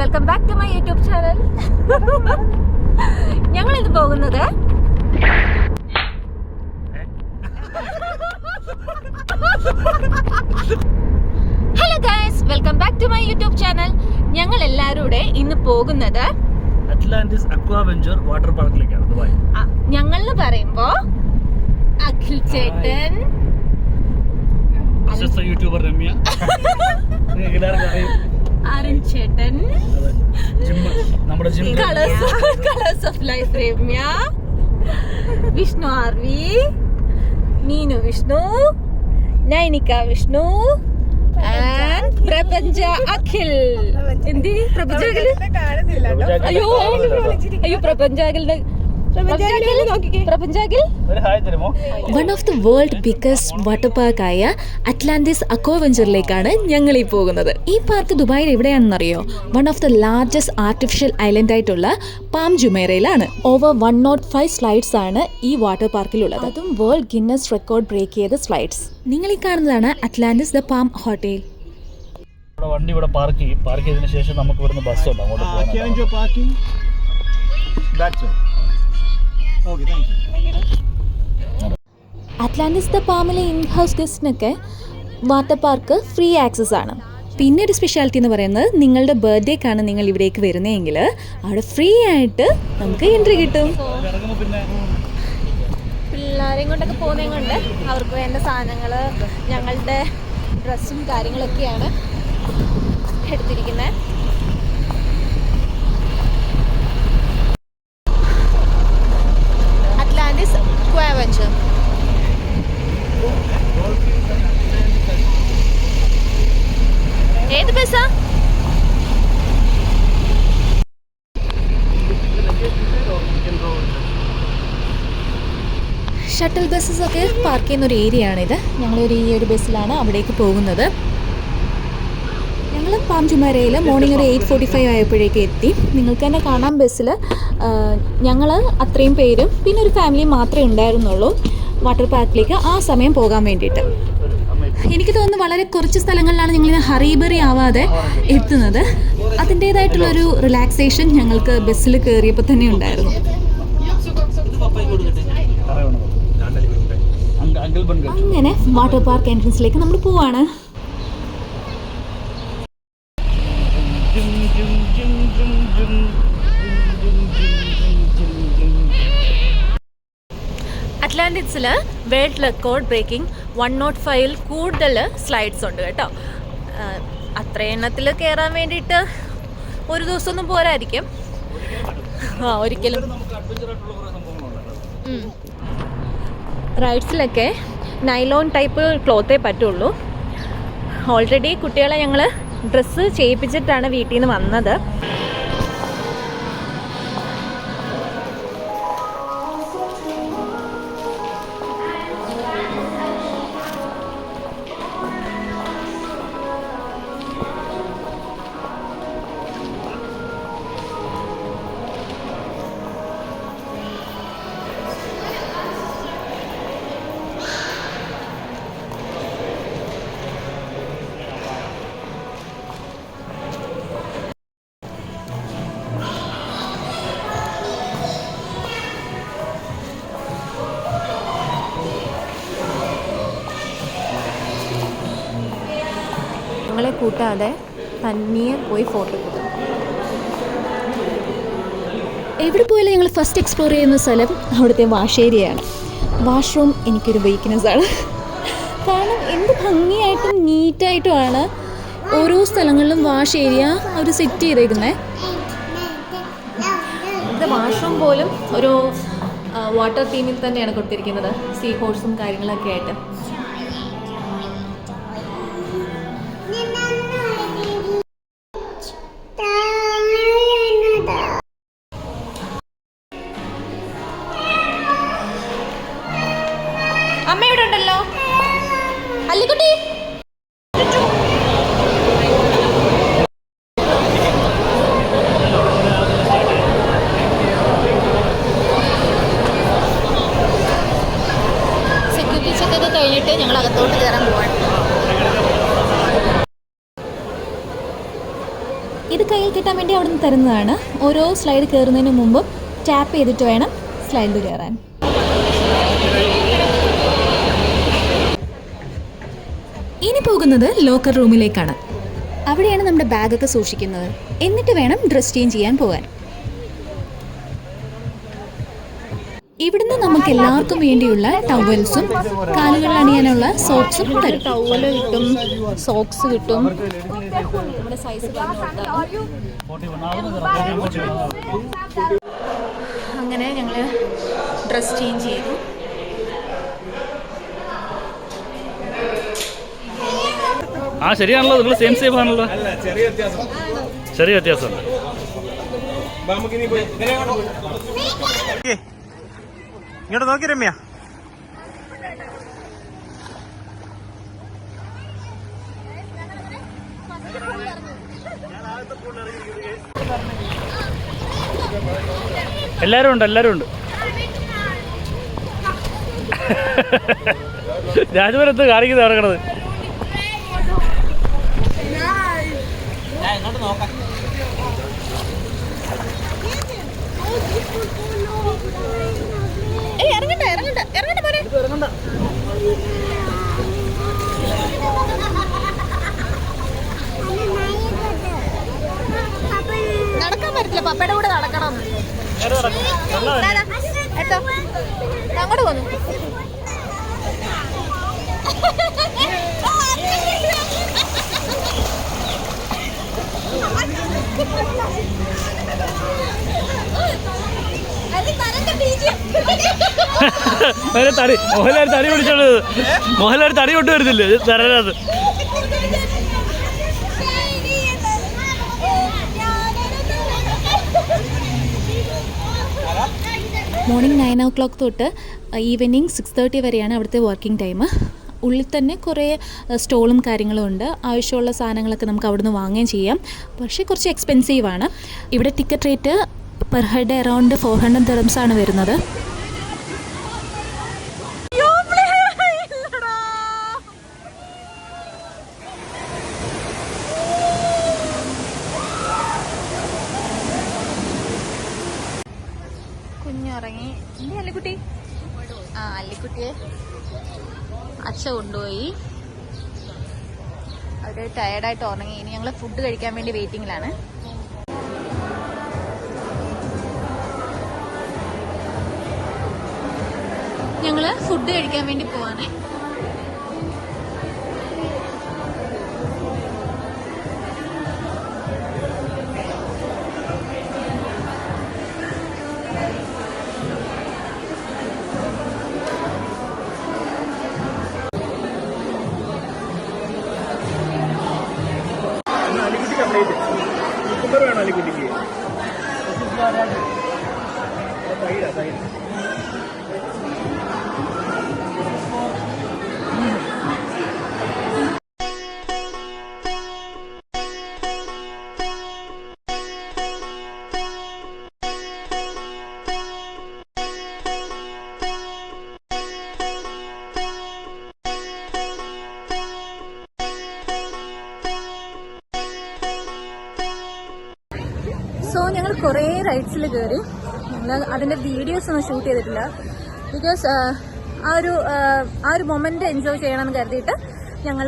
Welcome back to my YouTube channel. ഞങ്ങൾ ഇന്ന് പോകുന്നത് hello guys, welcome back to my YouTube channel. ഞങ്ങൾ എല്ലാവരും കൂടെ ഇന്ന് പോകുന്നത് അറ്റ്ലാന്റിസ് അക്വാവെഞ്ചർ വാട്ടർ പാർക്കിലേക്കാണ്. ദുബായ്. ഞങ്ങൾ എന്ന് പറയുമ്പോ അഖിൽ ചേട്ടൻ, യൂട്യൂബർ രമ്യ, അരുൺ ചേട്ടൻ, നമ്മുടെ colours of life Ramya, Vishnu RV, Meenu Vishnu, Nainika Vishnu and Prapancha Akhil. എന്ത് പ്രപഞ്ച അഖിൽ? അയ്യോ പ്രപഞ്ച അഖിലിന്റെ one of the world biggest water പാർക്കായ അറ്റ്ലാന്റിസ് അക്വാവെഞ്ചറിലേക്കാണ് ഞങ്ങൾ ഈ പോകുന്നത്. ഈ പാർക്ക് ദുബായിൽ എവിടെയാണെന്നറിയോ? One of the largest artificial island ആയിട്ടുള്ള പാം ജുമൈറയിലാണ്. ഓവർ 105 സ്ലൈഡ്സ് ആണ് ഈ വാട്ടർ പാർക്കിലുള്ളത്. അതും വേൾഡ് ഗിന്നസ് റെക്കോർഡ് ബ്രേക്ക് ചെയ്ത സ്ലൈഡ്സ്. നിങ്ങൾ ഈ കാണുന്നതാണ് അറ്റ്ലാന്റിസ് ദ പാം ഹോട്ടൽ. വണ്ടി ഇവിടെ പാർക്ക് ചെയ്തതിനു ശേഷം നമുക്ക് ഇവിടുന്ന് ബസ് ഉണ്ട് അങ്ങോട്ട് പോകാൻ. അറ്റ്ലാന്റിസ് ദ പാമിലെ ഇൻ ഹൗസ് ഗസ്റ്റിനൊക്കെ വാട്ടർ പാർക്ക് ഫ്രീ ആക്സസ് ആണ്. പിന്നെ ഒരു സ്പെഷ്യാലിറ്റി എന്ന് പറയുന്നത്, നിങ്ങളുടെ ബർത്ത്ഡേക്കാണ് നിങ്ങൾ ഇവിടേക്ക് വരുന്നതെങ്കിൽ അവിടെ ഫ്രീ ആയിട്ട് നമുക്ക് എൻട്രി കിട്ടും. പിള്ളേരെയും കൊണ്ടൊക്കെ പോകുന്നതും കൊണ്ട് അവർക്ക് വേണ്ട സാധനങ്ങൾ, ഞങ്ങളുടെ ഡ്രസ്സും കാര്യങ്ങളൊക്കെയാണ് എടുത്തിരിക്കുന്നത്. അറ്റ്ലാന്റിസ് അക്വാവെഞ്ചർ. ഏത് ബസ്സാ? ഷട്ടിൽ ബസ്സസ് ഒക്കെ പാർക്ക് ചെയ്യുന്ന ഒരു ഏരിയ ആണിത്. ഞങ്ങളൊരു ഈ ഒരു ബസ്സിലാണ് അവിടേക്ക് പോകുന്നത്. ഞങ്ങൾ പാം ജുമൈറയിൽ മോർണിംഗ് ഒരു 8:45 ആയപ്പോഴേക്ക് എത്തി. നിങ്ങൾക്ക് തന്നെ കാണാം ബസ്സിൽ ഞങ്ങൾ അത്രയും പേരും പിന്നെ ഒരു ഫാമിലി മാത്രമേ ഉണ്ടായിരുന്നുള്ളൂ വാട്ടർ പാർക്കിലേക്ക് ആ സമയം പോകാൻ വേണ്ടിയിട്ട്. എനിക്ക് തോന്നുന്നു വളരെ കുറച്ച് സ്ഥലങ്ങളിലാണ് ഞങ്ങളിങ്ങനെ ഹറിബറി ആവാതെ എത്തുന്നത്. അതിൻ്റേതായിട്ടുള്ളൊരു റിലാക്സേഷൻ ഞങ്ങൾക്ക് ബസ്സിൽ കയറിയപ്പോൾ തന്നെ ഉണ്ടായിരുന്നു. അങ്ങനെ വാട്ടർ പാർക്ക് എൻട്രൻസിലേക്ക് നമ്മൾ പോവാണ്. അറ്റ്ലാന്റിക്സിൽ വേൾഡ് റെക്കോർഡ് ബ്രേക്കിംഗ് 105 കൂടുതൽ സ്ലൈഡ്സ് ഉണ്ട് കേട്ടോ. അത്ര എണ്ണത്തിൽ കയറാൻ വേണ്ടിയിട്ട് ഒരു ദിവസമൊന്നും പോരായിരിക്കും. ഒരിക്കലും റൈഡ്സിലൊക്കെ നൈലോൺ ടൈപ്പ് ക്ലോത്തേ പറ്റുള്ളൂ. ഓൾറെഡി കുട്ടികളെ ഞങ്ങൾ ഡ്രസ്സ് ചെയ്യിപ്പിച്ചിട്ടാണ് വീട്ടിൽ നിന്ന് വന്നത്. ഞങ്ങളെ കൂട്ടാതെ തനിയെ പോയി ഫോട്ടോ എടുക്കും. എവിടെ പോയാലും ഞങ്ങൾ ഫസ്റ്റ് എക്സ്പ്ലോർ ചെയ്യുന്ന സ്ഥലം അവിടുത്തെ വാഷ് ഏരിയയാണ്. വാഷ്റൂം എനിക്കൊരു വീക്ക്നെസ്സാണ്. കാരണം എന്ത് ഭംഗിയായിട്ടും നീറ്റായിട്ടുമാണ് ഓരോ സ്ഥലങ്ങളിലും വാഷ് ഏരിയ അവർ സെറ്റ് ചെയ്തേക്കുന്നത്. ഇത് വാഷ്റൂം പോലും ഒരു വാട്ടർ തീമിൽ തന്നെയാണ് കൊടുത്തിരിക്കുന്നത്, സീ ഹോഴ്സും കാര്യങ്ങളൊക്കെ ആയിട്ട്. അമ്മയുടെ ഉണ്ടല്ലോ അല്ലിക്കുട്ടി. സെക്യൂരിറ്റി ചെക്കൊക്കെ കഴിഞ്ഞിട്ട് ഞങ്ങൾ അകത്തോട്ട് കയറാൻ പോവാണ്. ഇത് കയ്യിൽ കിട്ടാൻ വേണ്ടി അവിടെ നിന്ന് തരുന്നതാണ്. ഓരോ സ്ലൈഡ് കയറുന്നതിന് മുമ്പും ടാപ്പ് ചെയ്തിട്ട് വേണം സ്ലൈഡിൽ കയറാൻ. ഇനി പോകുന്നത് ലോക്കർ റൂമിലേക്കാണ്. അവിടെയാണ് നമ്മുടെ ബാഗൊക്കെ സൂക്ഷിക്കുന്നത്. എന്നിട്ട് വേണം ഡ്രസ് ചേഞ്ച് ചെയ്യാൻ പോകാൻ. ഇവിടുന്ന് നമുക്ക് എല്ലാവർക്കും വേണ്ടിയുള്ള ടവൽസും കാലുകളിൽ അണിയാനുള്ള സോക്സും തരും. ടവല് കിട്ടും, സോക്സ് കിട്ടും. നമ്മുടെ സൈസ് അങ്ങനെ ഞങ്ങൾ ഡ്രസ് ചേഞ്ച് ചെയ്തു. ശരിയാണല്ലോ, നിങ്ങൾ സെയിം ആണല്ലോ. ചെറിയ വ്യത്യാസമുണ്ട്. ഇങ്ങോട്ട് നോക്കി രമ്യ. എല്ലാരും ഉണ്ട്. രാജപുരത്ത് കാണിക്കുന്നത് ഇറങ്ങണത്. നടക്കാൻ പറ്റില്ല, പപ്പയുടെ കൂടെ നടക്കണം. അങ്ങോട്ട് പോന്നു. മോഹൻലാൽ തടി പിടിച്ചോളൂ. മോഹൻലാൽ തടി കൊണ്ട് വരുന്നില്ലേ തരാത്. മോർണിംഗ് 9 o'clock തൊട്ട് ഈവനിങ് 6:30 വരെയാണ് അവിടുത്തെ വർക്കിംഗ് ടൈം. ഉള്ളിൽ തന്നെ കുറേ സ്റ്റോളും കാര്യങ്ങളും ഉണ്ട്. ആവശ്യമുള്ള സാധനങ്ങളൊക്കെ നമുക്ക് അവിടുന്ന് വാങ്ങുകയും ചെയ്യാം. പക്ഷേ കുറച്ച് എക്സ്പെൻസീവാണ്. ഇവിടെ ticket rate per head around 400 dirhams ആണ് വരുന്നത്. കുഞ്ഞിറങ്ങി. അല്ലിക്കുട്ടി, അല്ലിക്കുട്ടിയെ അച്ഛ കൊണ്ടുപോയി. അവർ ടയർഡായിട്ട് ഉറങ്ങി. ഇനി ഞങ്ങൾ ഫുഡ് കഴിക്കാൻ വേണ്ടി വെയിറ്റിങ്ങിലാണ്. ഞങ്ങൾ ഫുഡ് കഴിക്കാൻ വേണ്ടി പോവാണേ. സോ ഞങ്ങൾ കുറേ റൈഡ്സിൽ കയറി. ഞങ്ങൾ അതിൻ്റെ വീഡിയോസ് ഒന്നും ഷൂട്ട് ചെയ്തിട്ടില്ല. ബിക്കോസ് ആ ഒരു മൊമെൻ്റ് എൻജോയ് ചെയ്യണമെന്ന് കരുതിയിട്ട് ഞങ്ങൾ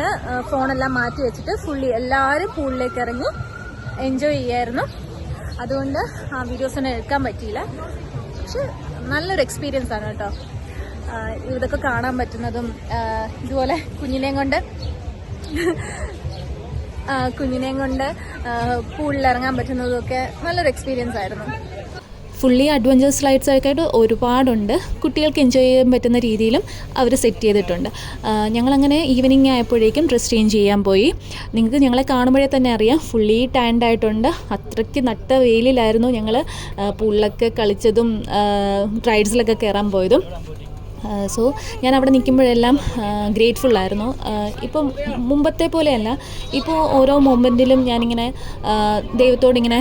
ഫോണെല്ലാം മാറ്റി വെച്ചിട്ട് ഫുള്ളി എല്ലാവരും പൂളിലേക്ക് ഇറങ്ങി എൻജോയ് ചെയ്യായിരുന്നു. അതുകൊണ്ട് ആ വീഡിയോസൊന്നും എടുക്കാൻ പറ്റിയില്ല. പക്ഷെ നല്ലൊരു എക്സ്പീരിയൻസ് ആണ് കേട്ടോ. ഇതൊക്കെ കാണാൻ പറ്റുന്നതും ഇതുപോലെ കുഞ്ഞിനെയും കൊണ്ട് പൂളിൽ ഇറങ്ങാൻ പറ്റുന്നതൊക്കെ നല്ലൊരു എക്സ്പീരിയൻസ് ആയിരുന്നു. ഫുള്ളി അഡ്വഞ്ചർ സ്ലൈഡ്സ് ഒക്കെ ആയിട്ട് ഒരുപാടുണ്ട്. കുട്ടികൾക്ക് എൻജോയ് ചെയ്യാൻ പറ്റുന്ന രീതിയിലും അവർ സെറ്റ് ചെയ്തിട്ടുണ്ട്. ഞങ്ങളങ്ങനെ ഈവനിങ് ആയപ്പോഴേക്കും ഡ്രസ് ചേഞ്ച് ചെയ്യാൻ പോയി. നിങ്ങൾക്ക് ഞങ്ങളെ കാണുമ്പോഴേ തന്നെ അറിയാം, ഫുള്ളി ടാൻഡ് ആയിട്ടുണ്ട്. അത്രയ്ക്ക് നട്ട വെയിലിലായിരുന്നു ഞങ്ങൾ പൂളിലൊക്കെ കളിച്ചതും റൈഡ്സിലൊക്കെ കയറാൻ പോയതും. സോ ഞാൻ അവിടെ നിൽക്കുമ്പോഴെല്ലാം ഗ്രേറ്റ്ഫുള്ളായിരുന്നു. ഇപ്പം മുമ്പത്തെ പോലെയല്ല, ഇപ്പോൾ ഓരോ മൊമെൻറ്റിലും ഞാനിങ്ങനെ ദൈവത്തോടിങ്ങനെ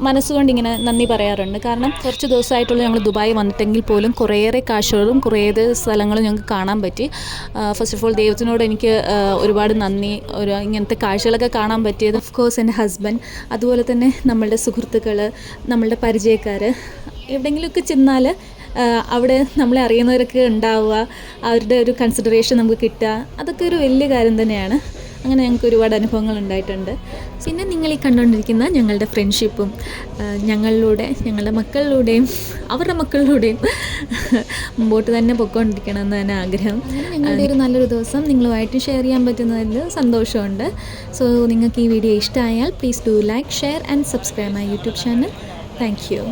മനസ്സുകൊണ്ടിങ്ങനെ നന്ദി പറയാറുണ്ട്. കാരണം കുറച്ച് ദിവസമായിട്ടുള്ള ഞങ്ങൾ ദുബായി വന്നിട്ടെങ്കിൽ പോലും കുറേയേറെ കാഴ്ചകളും കുറേയേറെ സ്ഥലങ്ങളും ഞങ്ങൾക്ക് കാണാൻ പറ്റി. ഫസ്റ്റ് ഓഫ് ഓൾ ദൈവത്തിനോട് എനിക്ക് ഒരുപാട് നന്ദി. ഇങ്ങനത്തെ കാഴ്ചകളൊക്കെ കാണാൻ പറ്റിയത് ഓഫ് കോഴ്സ് എൻ്റെ ഹസ്ബൻഡ്, അതുപോലെ തന്നെ നമ്മളുടെ സുഹൃത്തുക്കൾ, നമ്മളുടെ പരിചയക്കാർ. എവിടെയെങ്കിലുമൊക്കെ ചെന്നാൽ അവിടെ നമ്മളെ അറിയുന്നവരൊക്കെ ഉണ്ടാവുക, അവരുടെ ഒരു കൺസിഡറേഷൻ നമുക്ക് കിട്ടുക, അതൊക്കെ ഒരു വലിയ കാര്യം തന്നെയാണ്. അങ്ങനെ ഞങ്ങൾക്ക് ഒരുപാട് അനുഭവങ്ങൾ ഉണ്ടായിട്ടുണ്ട്. പിന്നെ നിങ്ങൾ ഈ കണ്ടുകൊണ്ടിരിക്കുന്ന ഞങ്ങളുടെ ഫ്രണ്ട്ഷിപ്പും ഞങ്ങളിലൂടെ, ഞങ്ങളുടെ മക്കളിലൂടെയും അവരുടെ മക്കളിലൂടെയും മുമ്പോട്ട് തന്നെ പൊയ്ക്കൊണ്ടിരിക്കണമെന്ന് തന്നെ ആഗ്രഹം. ഞങ്ങളുടെ ഒരു നല്ലൊരു ദിവസം നിങ്ങളുമായിട്ട് ഷെയർ ചെയ്യാൻ പറ്റുന്നതിൽ സന്തോഷമുണ്ട്. സോ നിങ്ങൾക്ക് ഈ വീഡിയോ ഇഷ്ടമായാൽ please do like, share and subscribe my YouTube channel. Thank you.